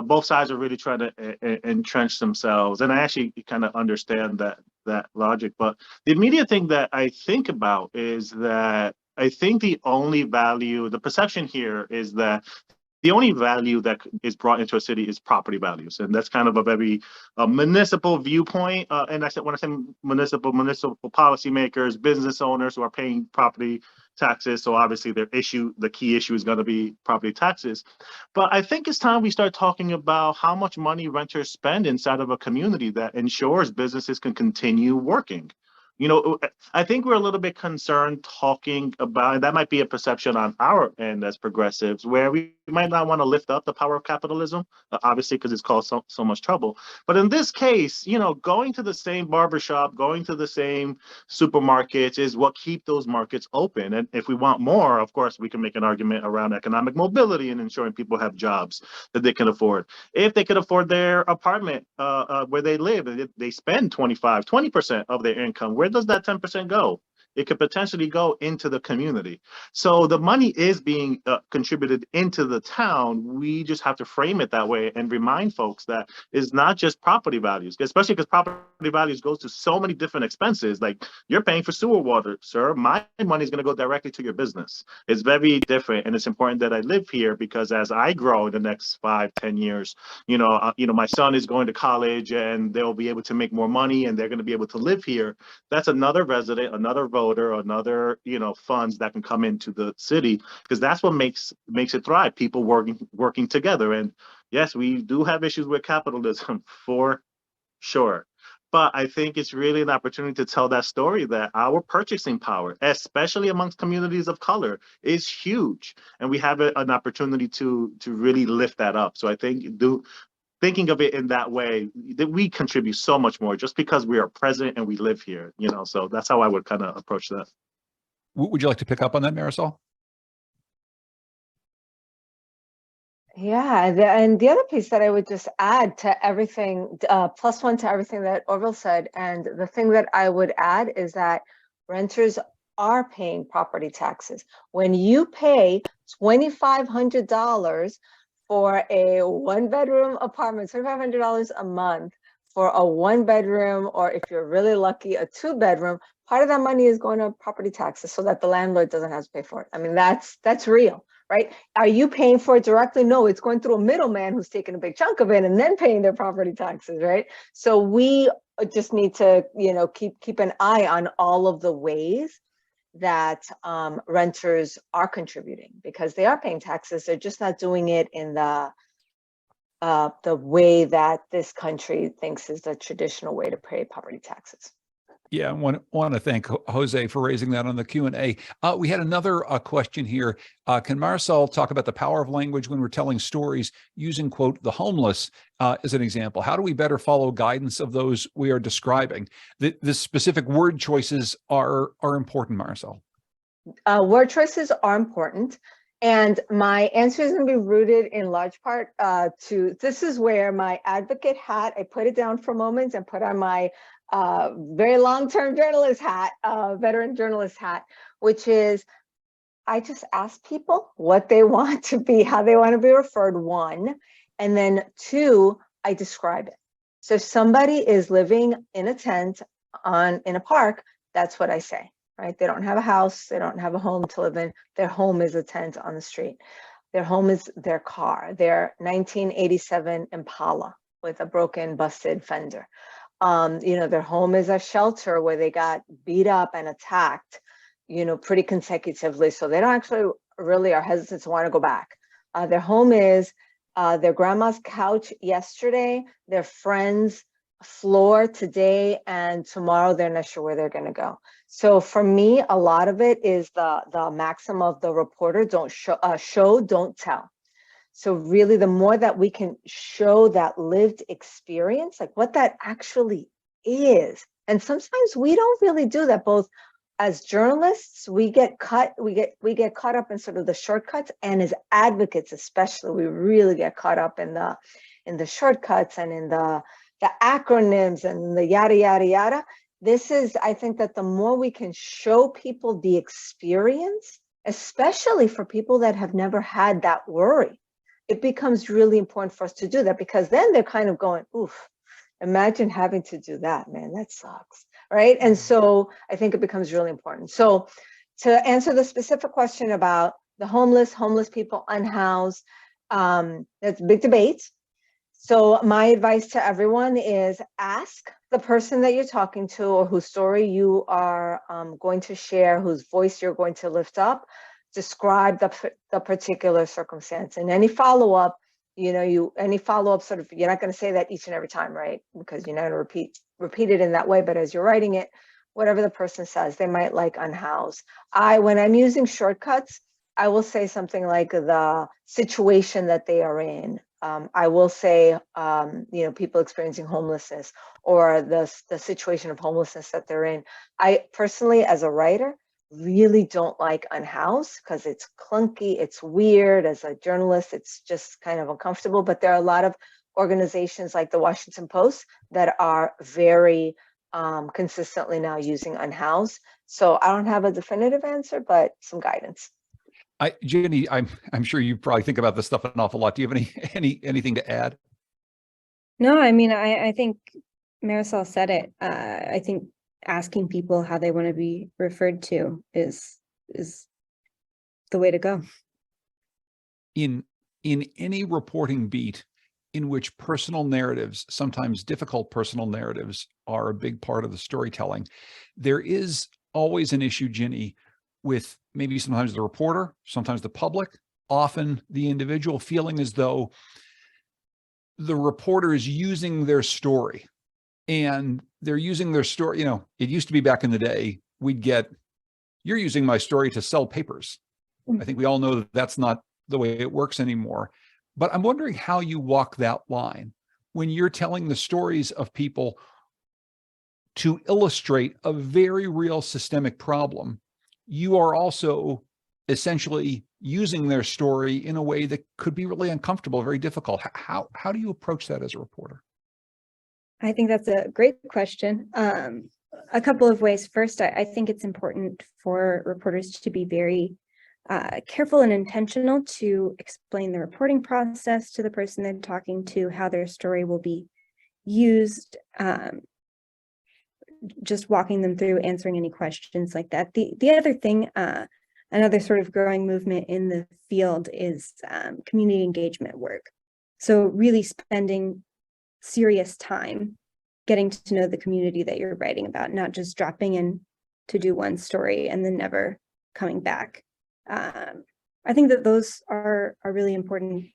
both sides are really trying to entrench themselves. And I actually kind of understand that logic. But the immediate thing that I think about is that I think the perception here is that the only value that is brought into a city is property values, and that's kind of a very municipal viewpoint. And when I say municipal policymakers, business owners who are paying property taxes. So obviously, the key issue is going to be property taxes. But I think it's time we start talking about how much money renters spend inside of a community that ensures businesses can continue working. I think we're a little bit concerned talking about, and that might be a perception on our end as progressives, where we might not want to lift up the power of capitalism, obviously, because it's caused so much trouble. But in this case, going to the same barbershop, going to the same supermarkets is what keep those markets open. And if we want more, of course, we can make an argument around economic mobility and ensuring people have jobs that they can afford. If they could afford their apartment where they live, they spend 20% of their income. Where does that 10% go? It could potentially go into the community. So the money is being contributed into the town. We just have to frame it that way and remind folks that it's not just property values, especially because property values goes to so many different expenses. Like you're paying for sewer water, sir. My money is going to go directly to your business. It's very different. And it's important that I live here because as I grow in the next 5-10 years, my son is going to college and they'll be able to make more money and they're going to be able to live here. That's another resident, another voter, another funds that can come into the city, because that's what makes it thrive. People working together. And yes, we do have issues with capitalism for sure, but I think it's really an opportunity to tell that story, that our purchasing power, especially amongst communities of color, is huge, and we have an opportunity to really lift that up. So I think thinking of it in that way, that we contribute so much more just because we are present and we live here, so that's how I would kind of approach that. Would you like to pick up on that, Marisol? Yeah, and the other piece that I would just add to everything, plus one to everything that Orville said, and the thing that I would add is that renters are paying property taxes. When you pay $2,500 for a one-bedroom apartment, $2,500 a month for a one-bedroom, or if you're really lucky, a two-bedroom, part of that money is going to property taxes so that the landlord doesn't have to pay for it. I mean, that's real, right? Are you paying for it directly? No, it's going through a middleman who's taking a big chunk of it and then paying their property taxes, right? So we just need to, keep an eye on all of the ways that renters are contributing, because they are paying taxes. They're just not doing it in the way that this country thinks is the traditional way to pay property taxes. Yeah, I want to thank Jose for raising that on the Q&A. We had another question here. Can Marisol talk about the power of language when we're telling stories using, quote, the homeless as an example? How do we better follow guidance of those we are describing? The specific word choices are important, Marisol. Word choices are important. And my answer is going to be rooted in large part this is where my advocate hat, I put it down for a moment and put on my very long-term journalist hat, veteran journalist hat, which is I just ask people what they want to be, how they want to be referred, one, and then two, I describe it. So if somebody is living in a tent in a park, that's what I say. right? They don't have a house, they don't have a home to live in. Their home is a tent on the street. Their home is their car, their 1987 Impala with a broken, busted fender. Their home is a shelter where they got beat up and attacked, pretty consecutively. So they don't actually really are hesitant to want to go back. Their home is their grandma's couch yesterday, their friend's floor today, and tomorrow they're not sure where they're going to go. So for me, a lot of it is the maxim of the reporter: don't show, don't tell. So really, the more that we can show that lived experience, like what that actually is. And sometimes we don't really do that. Both as journalists, we get caught up in sort of the shortcuts, and as advocates, especially, we really get caught up in the shortcuts and in the acronyms and the yada, yada, yada. I think that the more we can show people the experience, especially for people that have never had that worry, it becomes really important for us to do that, because then they're kind of going, oof, imagine having to do that, man, that sucks, right? And so I think it becomes really important. So to answer the specific question about the homeless people, unhoused, that's a big debate. So my advice to everyone is ask the person that you're talking to, or whose story you are going to share, whose voice you're going to lift up, describe the particular circumstance. And any follow-up, any follow-up sort of, you're not going to say that each and every time, right? Because you're not going to repeat it in that way, but as you're writing it, whatever the person says, they might like unhoused. When I'm using shortcuts, I will say something like the situation that they are in. I will say, people experiencing homelessness, or the situation of homelessness that they're in. I personally, as a writer, really don't like unhoused because it's clunky, it's weird. As a journalist, it's just kind of uncomfortable. But there are a lot of organizations like the Washington Post that are very consistently now using unhoused. So I don't have a definitive answer, but some guidance. Jenny, I'm sure you probably think about this stuff an awful lot. Do you have anything to add? No, I mean, I think Marisol said it. I think asking people how they want to be referred to is the way to go. In any reporting beat in which personal narratives, sometimes difficult personal narratives, are a big part of the storytelling, there is always an issue, Jenny, with maybe sometimes the reporter, sometimes the public, often the individual, feeling as though the reporter is using their story. And they're using their story. It used to be back in the day, we'd get, you're using my story to sell papers. I think we all know that that's not the way it works anymore. But I'm wondering how you walk that line when you're telling the stories of people to illustrate a very real systemic problem. You are also essentially using their story in a way that could be really uncomfortable, very difficult. How do you approach that as a reporter? I think that's a great question. A couple of ways. First, I think it's important for reporters to be very careful and intentional to explain the reporting process to the person they're talking to, how their story will be used, just walking them through, answering any questions like that. The other thing, another sort of growing movement in the field is community engagement work. So really spending serious time getting to know the community that you're writing about, not just dropping in to do one story and then never coming back. I think that those are really important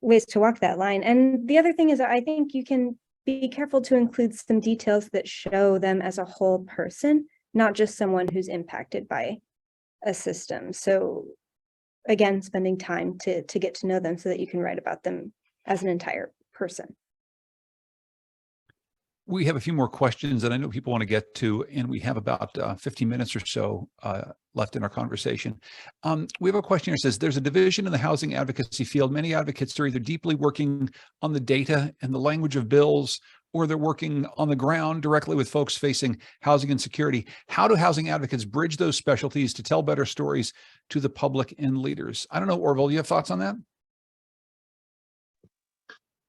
ways to walk that line. And the other thing is, I think you can be careful to include some details that show them as a whole person, not just someone who's impacted by a system. So again, spending time to get to know them so that you can write about them as an entire person. We have a few more questions that I know people want to get to, and we have about 15 minutes or so left in our conversation. We have a question here that says, there's a division in the housing advocacy field. Many advocates are either deeply working on the data and the language of bills, or they're working on the ground directly with folks facing housing insecurity. How do housing advocates bridge those specialties to tell better stories to the public and leaders? I don't know, Orville, you have thoughts on that?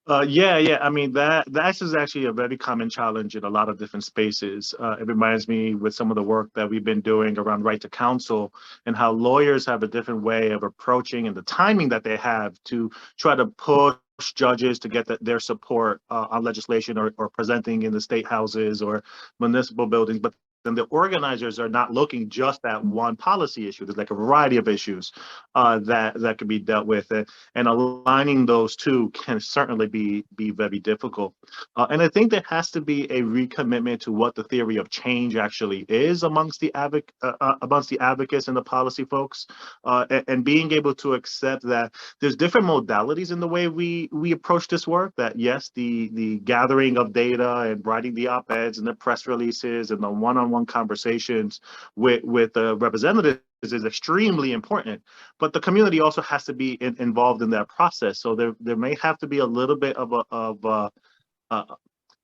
Yeah. I mean, that is actually a very common challenge in a lot of different spaces. It reminds me with some of the work that we've been doing around right to counsel and how lawyers have a different way of approaching and the timing that they have to try to push judges to get their support on legislation or presenting in the state houses or municipal buildings. But then the organizers are not looking just at one policy issue. There's like a variety of issues that could be dealt with. And aligning those two can certainly be very difficult. And I think there has to be a recommitment to what the theory of change actually is amongst the advocates and the policy folks, and being able to accept that there's different modalities in the way we approach this work. That yes, the gathering of data and writing the op-eds and the press releases and the one-on-one conversations with the representatives is extremely important, but the community also has to be involved in that process. So there may have to be a little bit of a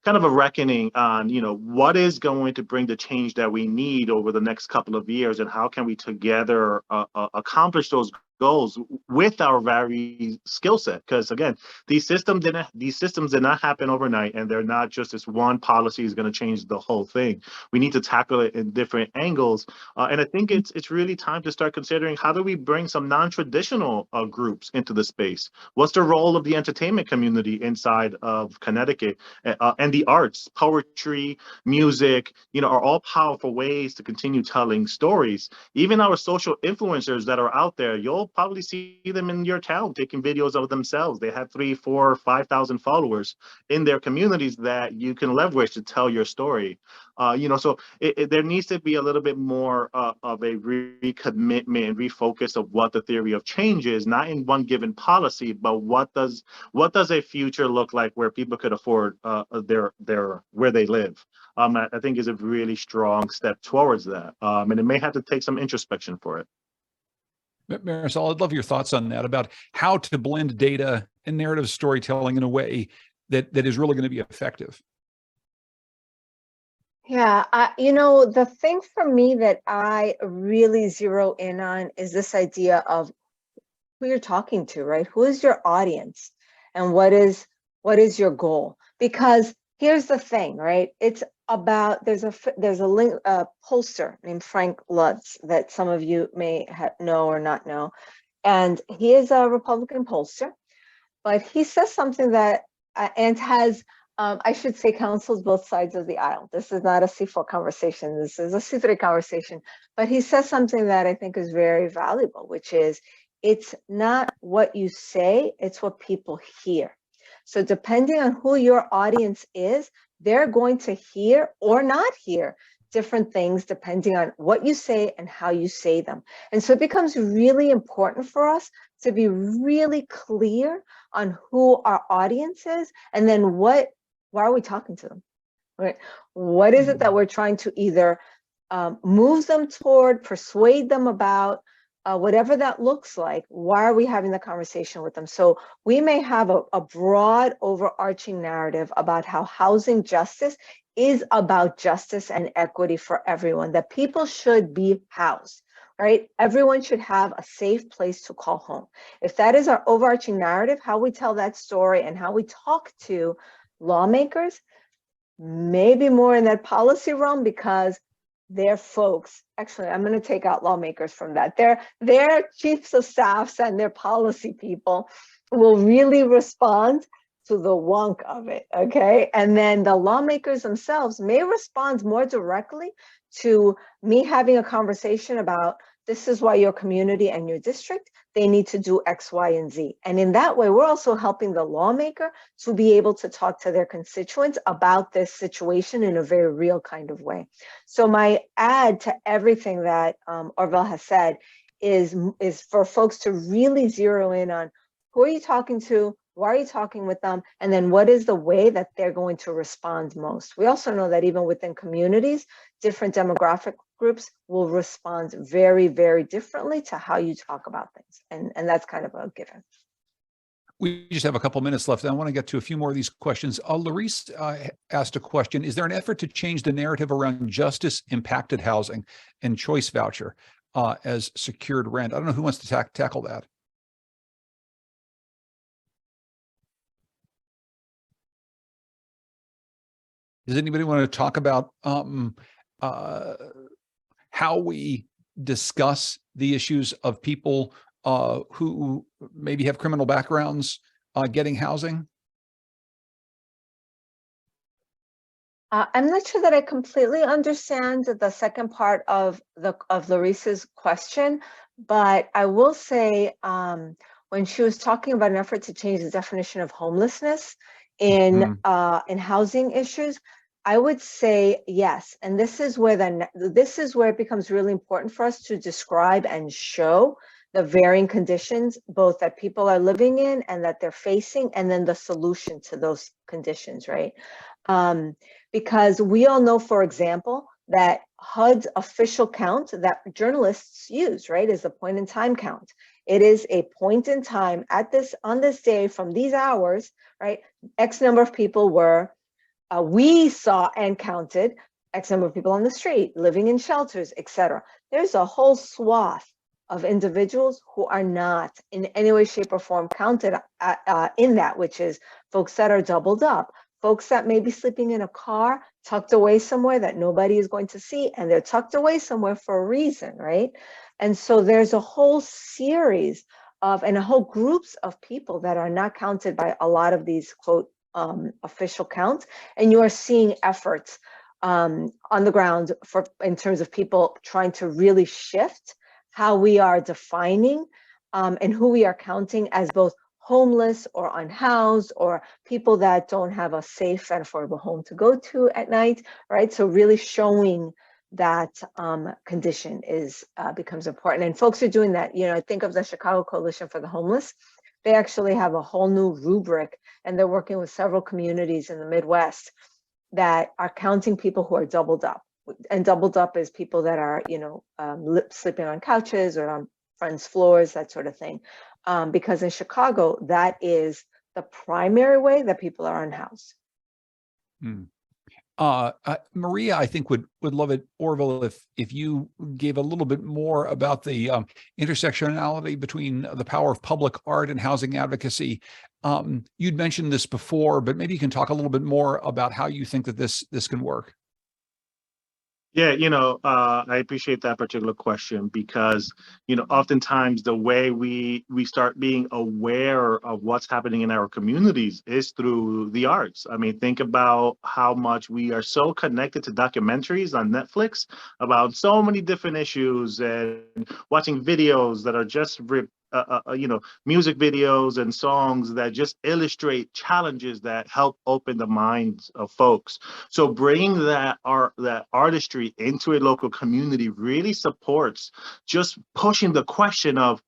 kind of a reckoning on, what is going to bring the change that we need over the next couple of years, and how can we together accomplish those goals with our varied skill set. Because again, these systems did not happen overnight, and they're not just this one policy is going to change the whole thing. We need to tackle it in different angles, and I think it's really time to start considering how do we bring some non-traditional groups into the space. What's the role of the entertainment community inside of Connecticut, and the arts, poetry, music, are all powerful ways to continue telling stories. Even our social influencers that are out there, you'll probably see them in your town taking videos of themselves. They have 3, 4, 5,000 followers in their communities that you can leverage to tell your story. So there needs to be a little bit more of a recommitment and refocus of what the theory of change is, not in one given policy, but what does a future look like where people could afford where they live. I think is a really strong step towards that, and it may have to take some introspection for it. Marisol, I'd love your thoughts on that, about how to blend data and narrative storytelling in a way that is really going to be effective. Yeah, the thing for me that I really zero in on is this idea of who you're talking to, right? Who is your audience, and what is your goal? Because here's the thing, right? It's about there's a link, a pollster named Frank Lutz that some of you may know or not know, and he is a Republican pollster, but he says something that and has I should say counsels both sides of the aisle. This is not a C4 conversation. This is a C3 conversation. But he says something that I think is very valuable, which is it's not what you say, it's what people hear. So depending on who your audience is, they're going to hear or not hear different things depending on what you say and how you say them. And so it becomes really important for us to be really clear on who our audience is, and then why are we talking to them, right? What is it that we're trying to either move them toward, persuade them about, whatever that looks like? Why are we having the conversation with them? So we may have a broad overarching narrative about how housing justice is about justice and equity for everyone, that people should be housed, right? Everyone should have a safe place to call home. If that is our overarching narrative, how we tell that story and how we talk to lawmakers, maybe more in that policy realm, because their folks, actually, I'm going to take out lawmakers from that. Their chiefs of staffs and their policy people will really respond to the wonk of it, okay? And then the lawmakers themselves may respond more directly to me having a conversation about, this is why your community and your district, they need to do X, Y, and Z. And in that way, we're also helping the lawmaker to be able to talk to their constituents about this situation in a very real kind of way. So my add to everything that Orville has said is for folks to really zero in on who are you talking to, why are you talking with them, and then what is the way that they're going to respond most. We also know that even within communities, different demographic groups will respond very, very differently to how you talk about things. And that's kind of a given. We just have a couple minutes left. I want to get to a few more of these questions. Larice asked a question. Is there an effort to change the narrative around justice impacted housing and choice voucher as secured rent? I don't know who wants to tackle that. Does anybody want to talk about how we discuss the issues of people who maybe have criminal backgrounds getting housing? I'm not sure that I completely understand the second part of Larissa's question, but I will say when she was talking about an effort to change the definition of homelessness in housing issues, I would say yes, and this is where it becomes really important for us to describe and show the varying conditions, both that people are living in and that they're facing, and then the solution to those conditions, right? Because we all know, for example, that HUD's official count that journalists use, right, is the point in time count. It is a point in time on this day from these hours, right? X number of people we saw and counted X number of people on the street, living in shelters, etc. There's a whole swath of individuals who are not in any way, shape, or form counted in that, which is folks that are doubled up, folks that may be sleeping in a car tucked away somewhere that nobody is going to see, and they're tucked away somewhere for a reason, right? And so there's a whole series and a whole groups of people that are not counted by a lot of these quote official counts, and you are seeing efforts on the ground in terms of people trying to really shift how we are defining and who we are counting as both homeless or unhoused or people that don't have a safe and affordable home to go to at night, right? So really showing that condition becomes important. And folks are doing that. You know, think of the Chicago Coalition for the Homeless. They actually have a whole new rubric, and they're working with several communities in the Midwest that are counting people who are doubled up. And doubled up is people that are, you know, sleeping on couches or on friends' floors, that sort of thing. Because in Chicago, that is the primary way that people are unhoused. Maria, I think would love it, Orville, if you gave a little bit more about the intersectionality between the power of public art and housing advocacy. You'd mentioned this before, but maybe you can talk a little bit more about how you think that this can work. Yeah, I appreciate that particular question because, oftentimes the way we start being aware of what's happening in our communities is through the arts. I mean, think about how much we are so connected to documentaries on Netflix about so many different issues and watching videos that are just music videos and songs that just illustrate challenges that help open the minds of folks. So bringing that artistry into a local community really supports just pushing the question of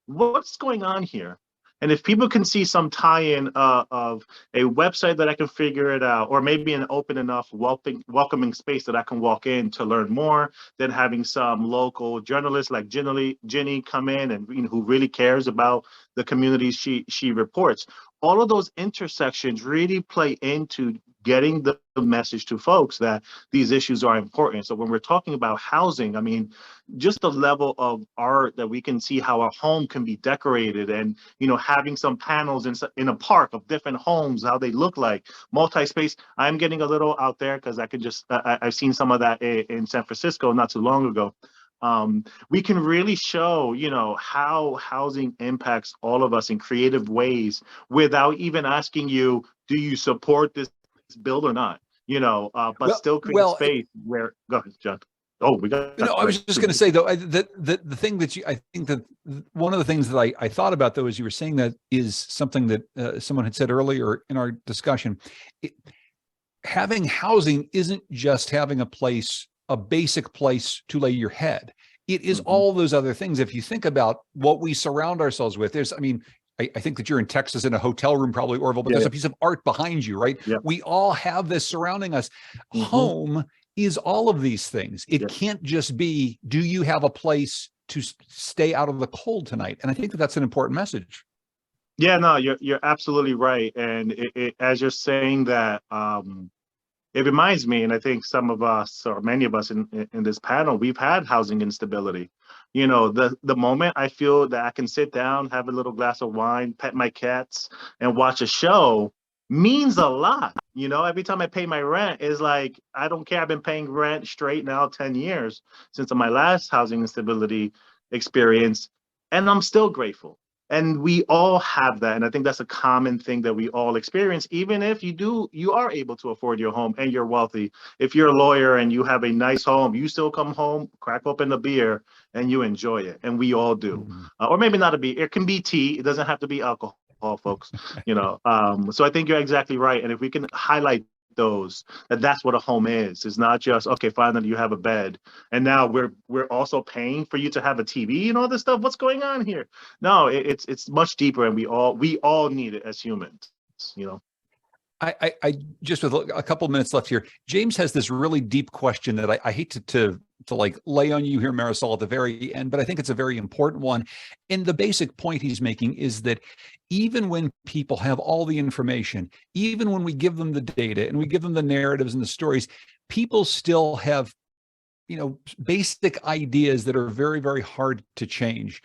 what's going on here. And if people can see some tie-in of a website that I can figure it out, or maybe an open enough welcoming space that I can walk in to learn more, then having some local journalists like Ginny come in and who really cares about the communities she reports. All of those intersections really play into getting the message to folks that these issues are important. So when we're talking about housing, I mean, just the level of art that we can see how a home can be decorated and, having some panels in a park of different homes, how they look like, multi-space. I'm getting a little out there because I can just, I've seen some of that in San Francisco not too long ago. We can really show, how housing impacts all of us in creative ways without even asking you, do you support this bill or not? But still create space where. Go ahead, John. Oh, we got. I was just going to say though that the thing that I think that one of the things that I thought about though, as you were saying that, is something that someone had said earlier in our discussion. Having housing isn't just having a basic place to lay your head. It is all those other things. If you think about what we surround ourselves with, I think that you're in Texas in a hotel room, probably, Orville, but there's a piece of art behind you, right? Yeah. We all have this surrounding us. Home is all of these things. It can't just be, do you have a place to stay out of the cold tonight? And I think that that's an important message. Yeah, no, you're absolutely right. And as you're saying that, it reminds me, and I think some of us, or many of us in this panel, we've had housing instability. The moment I feel that I can sit down, have a little glass of wine, pet my cats, and watch a show, means a lot. You know, every time I pay my rent is like, I don't care. I've been paying rent straight now 10 years since my last housing instability experience, and I'm still grateful. And we all have that. And I think that's a common thing that we all experience, even if you are able to afford your home and you're wealthy. If you're a lawyer and you have a nice home, you still come home, crack open a beer, and you enjoy it. And we all do. Or maybe not a beer, it can be tea. It doesn't have to be alcohol, folks. So I think you're exactly right. And if we can highlight those, that's what a home is. It's not just, okay, finally you have a bed, and now we're also paying for you to have a TV and all this stuff. What's going on here? No, it's much deeper, and we all need it as humans. I just, with a couple of minutes left here, James has this really deep question that I hate to like lay on you here, Marisol, at the very end, but I think it's a very important one. And the basic point he's making is that even when people have all the information, even when we give them the data and we give them the narratives and the stories, people still have, basic ideas that are very, very hard to change.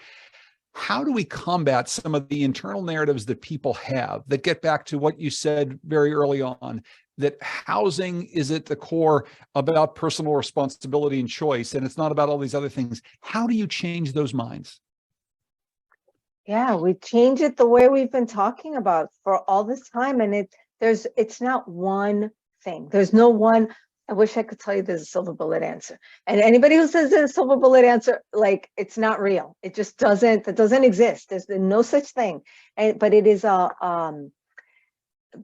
How do we combat some of the internal narratives that people have that get back to what you said very early on, that housing is at the core about personal responsibility and choice, and it's not about all these other things? How do you change those minds? Yeah, we change it the way we've been talking about for all this time. And it's not one thing. There's no one. I wish I could tell you there's a silver bullet answer. And anybody who says there's a silver bullet answer, like, it's not real. It just doesn't exist. There's no such thing. But it is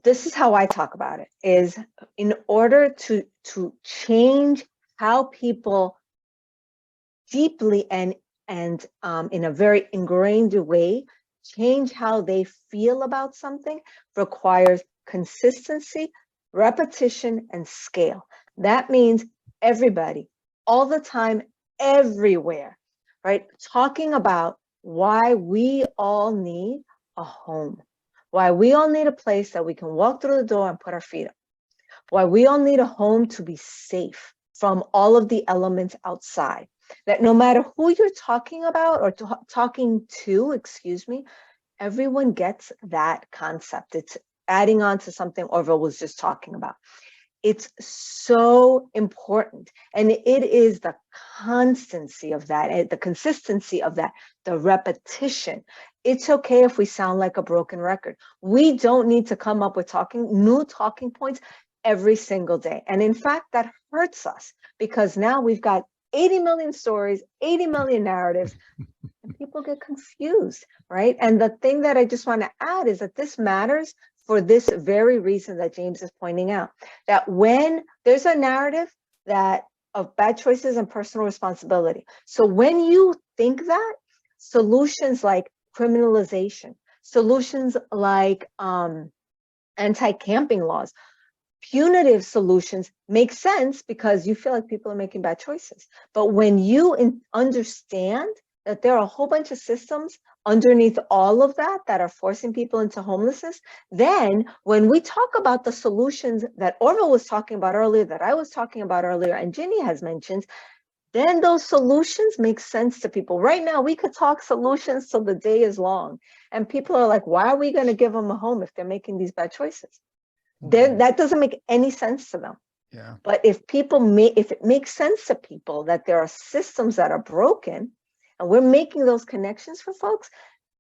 this is how I talk about it, is in order to change how people deeply and in a very ingrained way change how they feel about something, requires consistency, repetition, and scale. That means everybody, all the time, everywhere, right? Talking about why we all need a home, why we all need a place that we can walk through the door and put our feet up, why we all need a home to be safe from all of the elements outside. That no matter who you're talking about or talking to, everyone gets that concept. It's adding on to something Orville was just talking about. It's so important. And it is the constancy of that, the consistency of that, the repetition. It's okay if we sound like a broken record. We don't need to come up with new talking points every single day. And in fact, that hurts us, because now we've got 80 million stories, 80 million narratives, and people get confused, right? And the thing that I just want to add is that this matters for this very reason that James is pointing out, that when there's a narrative that of bad choices and personal responsibility. So when you think that, solutions like criminalization, solutions like anti-camping laws, punitive solutions make sense because you feel like people are making bad choices. But when you understand that there are a whole bunch of systems underneath all of that are forcing people into homelessness, then when we talk about the solutions that Orville was talking about earlier, that I was talking about earlier, and Ginny has mentioned, then those solutions make sense to people. Right now, we could talk solutions till the day is long, and people are like, why are we going to give them a home if they're making these bad choices? Then that doesn't make any sense to them. Yeah. But if it makes sense to people that there are systems that are broken, and we're making those connections for folks,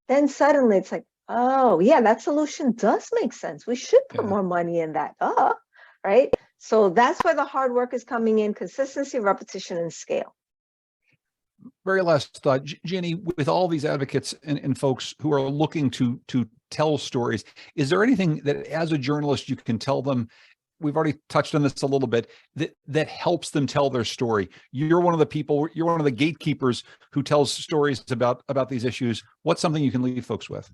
then suddenly it's like, oh yeah, that solution does make sense. We should put more money in that, right? So that's where the hard work is coming in: consistency, repetition, and scale. Very last thought, Jenny, with all these advocates and folks who are looking to tell stories, is there anything that as a journalist you can tell them? We've already touched on this a little bit, that helps them tell their story. You're one of the people, you're one of the gatekeepers who tells stories about these issues. What's something you can leave folks with?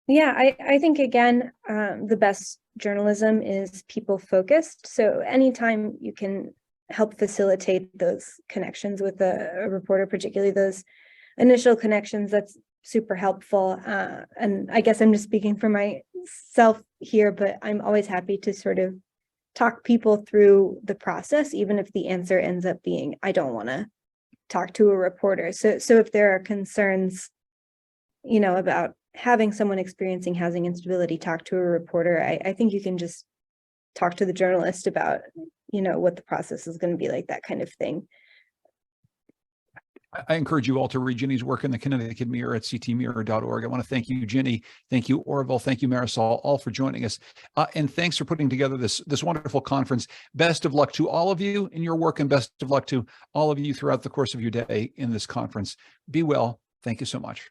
Yeah, I think, again, the best journalism is people focused. So anytime you can help facilitate those connections with a reporter, particularly those initial connections, that's super helpful. And I guess I'm just speaking for myself here, but I'm always happy to sort of talk people through the process, even if the answer ends up being, I don't want to talk to a reporter. So if there are concerns, about having someone experiencing housing instability talk to a reporter, I think you can just talk to the journalist about, what the process is going to be like, that kind of thing. I encourage you all to read Ginny's work in the Connecticut Mirror at ctmirror.org. I want to thank you, Ginny. Thank you, Orville. Thank you, Marisol, all for joining us. And thanks for putting together this wonderful conference. Best of luck to all of you in your work, and best of luck to all of you throughout the course of your day in this conference. Be well. Thank you so much.